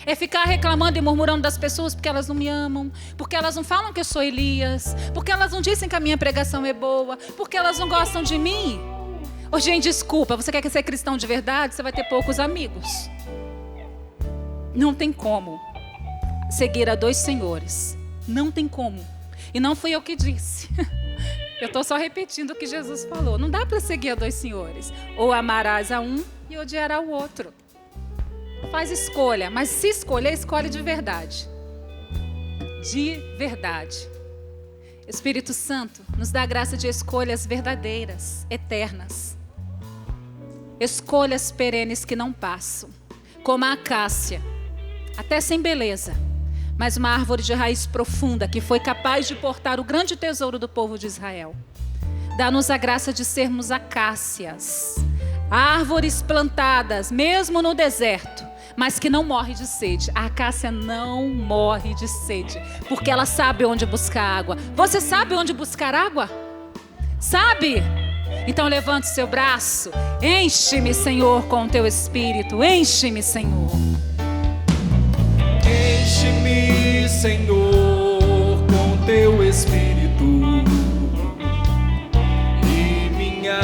É ficar reclamando e murmurando das pessoas porque elas não me amam, porque elas não falam que eu sou Elias, porque elas não dizem que a minha pregação é boa, porque elas não gostam de mim. Ô, gente, desculpa, você quer ser cristão de verdade? Você vai ter poucos amigos. Não tem como seguir a 2 senhores. Não tem como. E não fui eu que disse. Eu estou só repetindo o que Jesus falou. Não dá para seguir a 2 senhores. Ou amarás a um e odiarás o outro. Faz escolha. Mas se escolher, escolhe de verdade. De verdade. Espírito Santo nos dá a graça de escolhas verdadeiras, eternas. Escolhas perenes que não passam. Como a acácia. Até sem beleza, mas uma árvore de raiz profunda que foi capaz de portar o grande tesouro do povo de Israel. Dá-nos a graça de sermos acácias, árvores plantadas, mesmo no deserto, mas que não morre de sede. A acácia não morre de sede, porque ela sabe onde buscar água. Você sabe onde buscar água? Sabe? Então levante seu braço, enche-me, Senhor, com o teu Espírito, enche-me, Senhor.
Enche-me, Senhor, com teu Espírito, e minha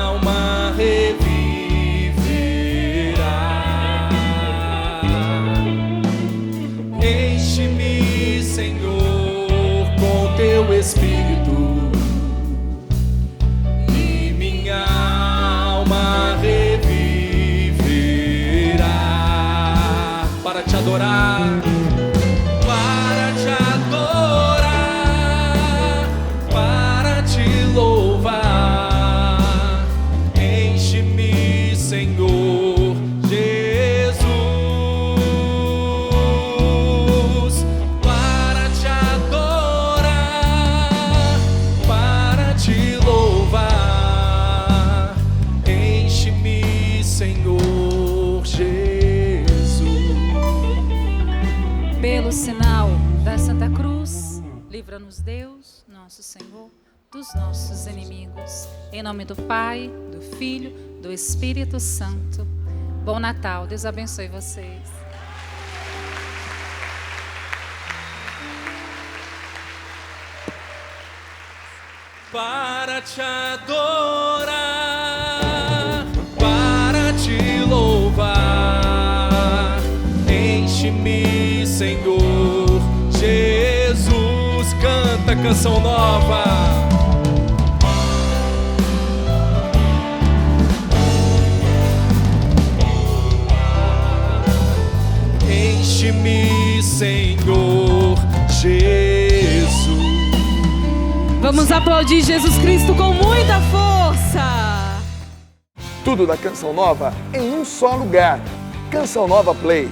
alma reviverá. Enche-me, Senhor, com teu Espírito, e minha alma reviverá. Para te adorar.
Livra-nos, Deus, nosso Senhor, dos nossos inimigos. Em nome do Pai, do Filho, do Espírito Santo. Bom Natal. Deus abençoe vocês.
Para te adorar, para te louvar, enche-me, Senhor Jesus. Canta canção nova. Enche-me, Senhor Jesus.
Vamos aplaudir Jesus Cristo com muita força.
Tudo da Canção Nova em um só lugar. Canção Nova Play.